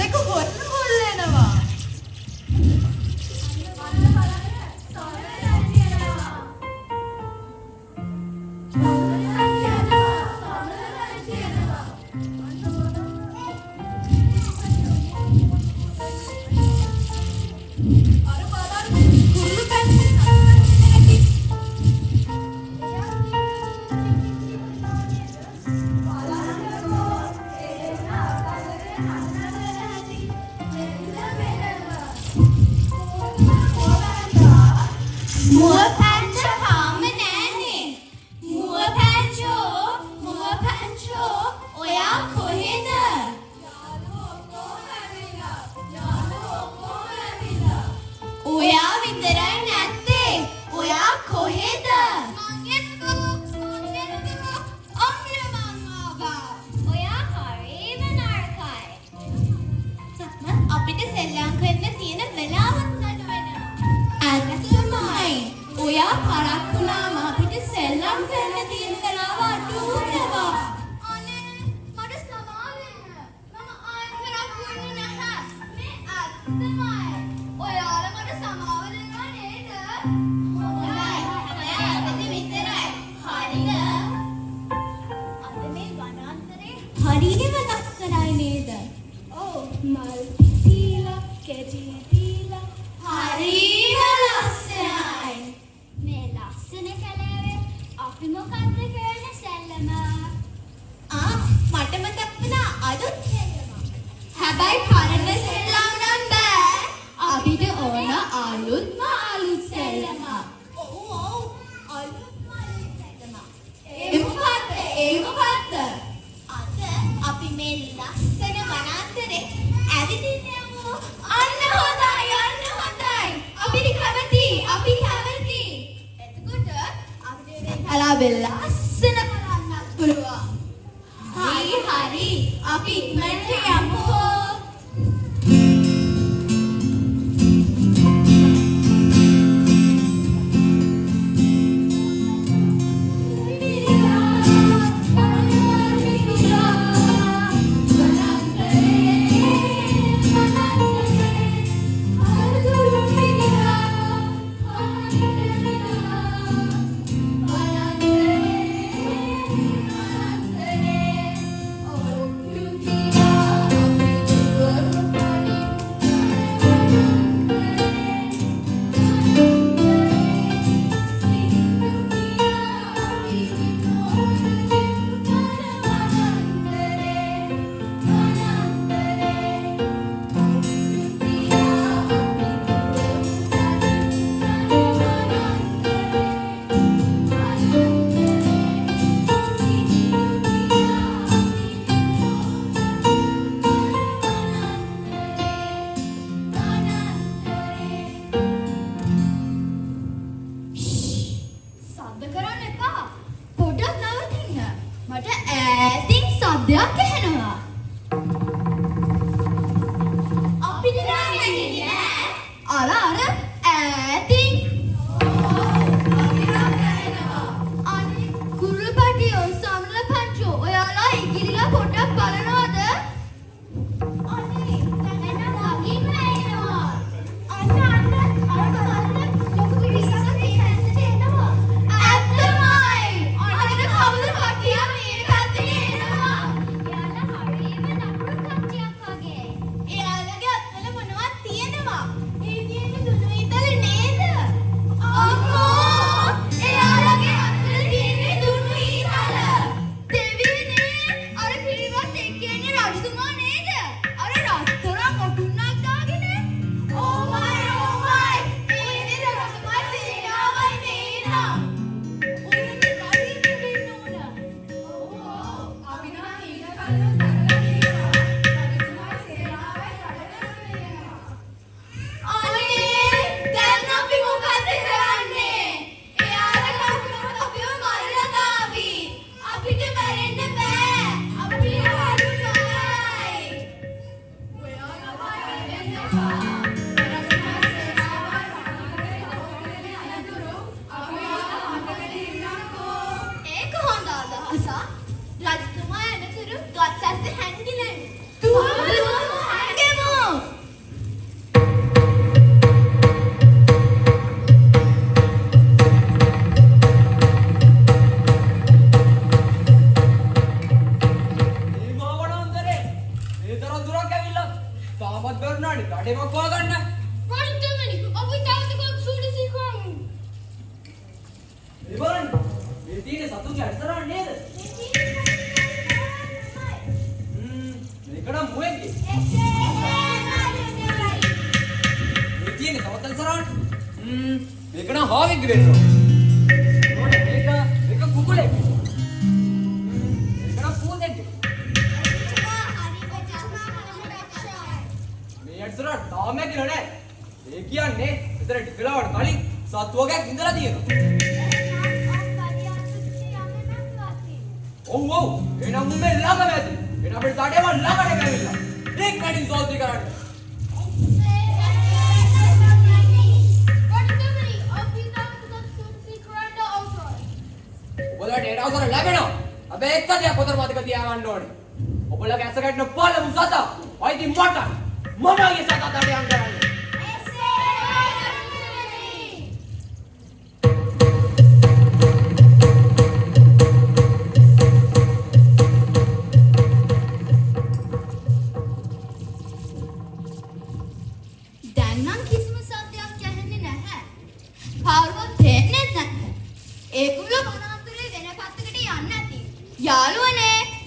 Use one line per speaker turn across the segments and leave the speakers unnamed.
දෙක හොල්ලනවා.
මොකක්වත් බැරුණානේ. කඩේ මොකක් හොයාගන්න?
වර්තමනි අපි තාත්තකක් සුඩිසි කරමු.
මේ බලන්න. මේ තියෙන සතුන්ගේ අඩසරණ නේද? මේක නම් මුවෙක්ගේ. මේ තියෙන තවත් අඩසරණ. මේක නම් හාවෙක්ගේ වෙන්න ඕන. මේක කුකුලෙක්. මේක නම් පූතෙක්ගේ. මේ අඩසරණ තාමයක් කියලා නෑ. ඒ කියන්නේ විතර ටිකලාවට කලින් සත්තු වගේක් ඉඳලා තියෙනවා. ඔව් ඔව් එනම් උඹේ ළඟම ඇති. එන අපිට තාඩේම ළඟට ගෑවිලා. ඒක කඩින් සෝල්ටි කරන්න. ඔබලට ඒ අවසර ලැබෙනවා. හැබැයි එක්ක දෙයක් පොතර මතක තියාගන්න ඕනේ. ඔබලගේ ඇස ගැටෙන පළමු සතා අයිති මට. මමගේ සතා තාඩේම් කරන්නේ.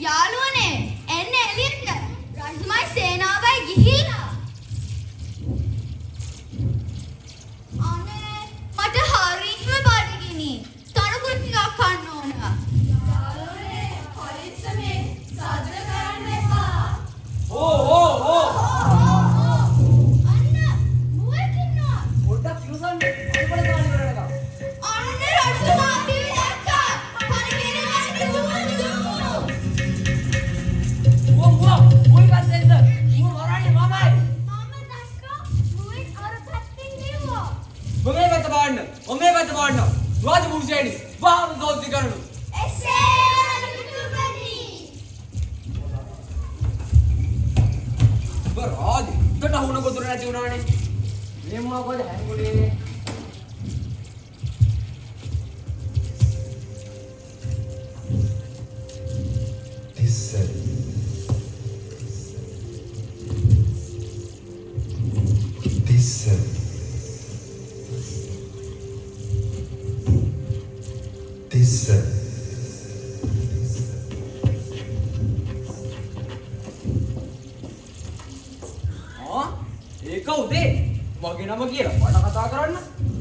යාළුවනේ එන්න එළියට රජමයි සේනාවයි ගිහිල්ලා අනේ මට හරියම බඩගිනි තනකොළ ටිකක් කන්න ඕන යාළුවනේ පොලිස්සමේ සද්ද කරන්න එපා ඕ අන්න මුවෙක් ඉන්නවා
පොඩ්ඩක් ඉවසන්න අපිට කාලි කරනකම්
අන්න රජතුමා ටීවී දැක්කා
ඔමේ පැත්ත බලන්න. රාජ මුර්ජේනි වාම සෝල්ටි කරනු. බරාජ් තට හුණ ගොදුර නැති වුණානේ. මේ මොකද හැංගුලේ? ඒක උදේ මගේ නම කියලා මට කතා කරන්න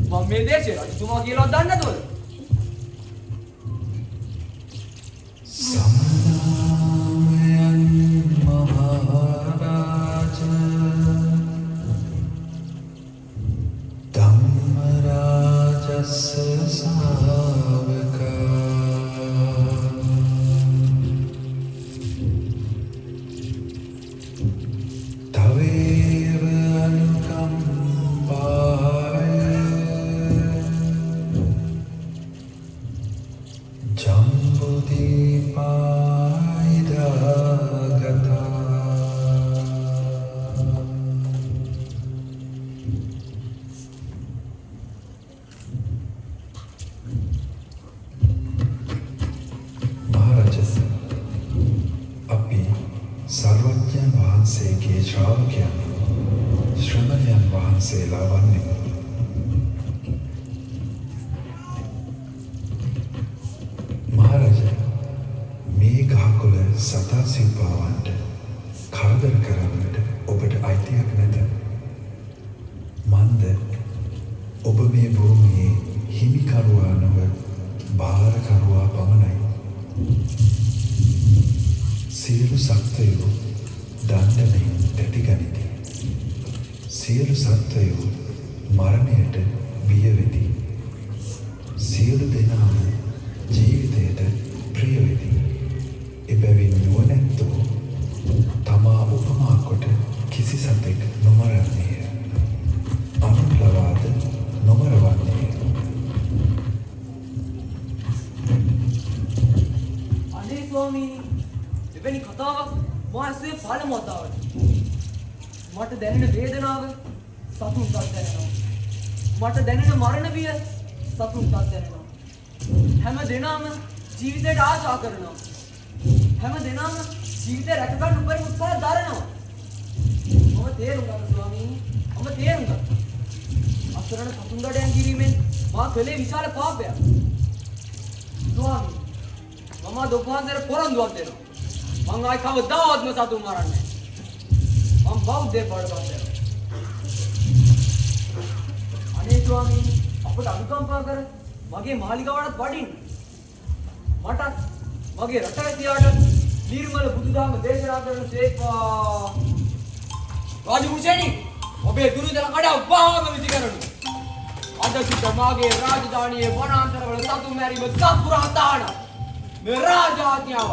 මම මේ දේශේ රජතුමා කියලා දන්නේ නැතුවද
සම්මානයන් මහරජ ධම්මරාජස්ස ශාවකා සියලු සත්වයෝ මරණයට බිය වෙති. සියලු දෙනාම ජීවිතයට ප්‍රිය වෙති. එබැවින් නුවණැත්තෝ තමා උපමා කොට කිසි සතෙක් නොමරන්නේය. අනුන් ලවාද නොමරවන්නේය.
අනේ ස්වාමීනි, එවැනි කතාවක් මාසේ පළමු වතාවට. මට දැනෙන වේදනාව සතුන්ටත් දැනෙනවා. මට දැනෙන මරණ බිය සතුන්ටත් දැනෙනවා. හැම දෙනාම ජීවිතයට ආශා කරනවා. හැම දෙනාම ජීවිතය රැක ගන්න උපරිම උත්සාහ දරනවා. මම තේරුම් ගන්න ස්වාමීනි. මම තේරුම් ගත්තා. අසරණ සතුන්ගඩයන් කිරීමෙන් මා කළේ විශාල පාපයක්. ස්වාමීනි, මම අද ඔබ වහන්සේට පොරොන්දුවක් දෙනවා. මං ආයි කවදාවත්ම සතුන් මරන්නේ නැහැ. මං බෞද්ධයෙක් බවට පත් වෙනවා. අනේ ස්වාමීනි, අපට අනුකම්පා කර මගේ මාලිගාවටත් වඩින්න. මටත් මගේ රටවැසියාට නිර්මල බුදුදහම දේශනා කරන සේක්වා. රාජු මුසේනි, ඔබේ දුරුදල කඩව වහාම විසි කරනු. අද සිට මාගේ රාජධානියේ වනාන්තරවල සතුන් මැරීම සපුරාතාන මේ රාජාඥාව.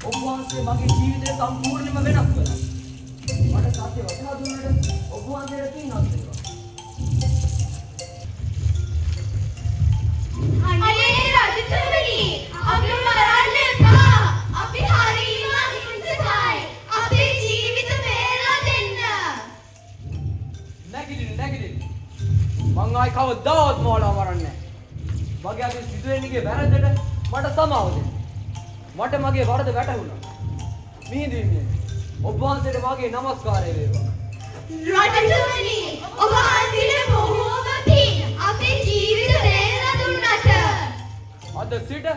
ඔබ වහන්සේ මගේ ජීවිතය සම්පූර්ණයෙන්ම වෙනස් කළා. මට සත්‍ය වචන දුන්නට ඔබ වහන්සේට පින්වත් වේවා.
අනේ රජතුමනි, අපි මරන්න එපා. අපි හරිම හිංසකයි. අපේ ජීවිත බේරලා දෙන්න.
නැගිටින්න. මං ආයි කවදාවත් මොලා මරන්නේ නැහැ. මගේ අතින් සිදුවෙන්නේගේ වැරද්දට මට සමාව දෙන්න. මට මගේ වරද වැටහුණා. මිහිඳුන්නේ ඔබ වහන්සේට මගේ নমස්කාරය වේවා.
රජතුමනි, ඔබ වහන්සේට බොහෝම පිං. අපේ ජීවිත බේරලා දුන්නට.
අද සිට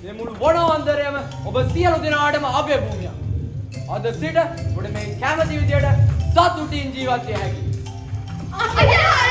මේ මුළු වනාන්තරයම ඔබ සියලු දෙනාටම අපේ භූමියක්. අද සිට ඔබට මේ කැමති විදියට සතුටින් ජීවත් වෙන්න හැකියි.
අපිට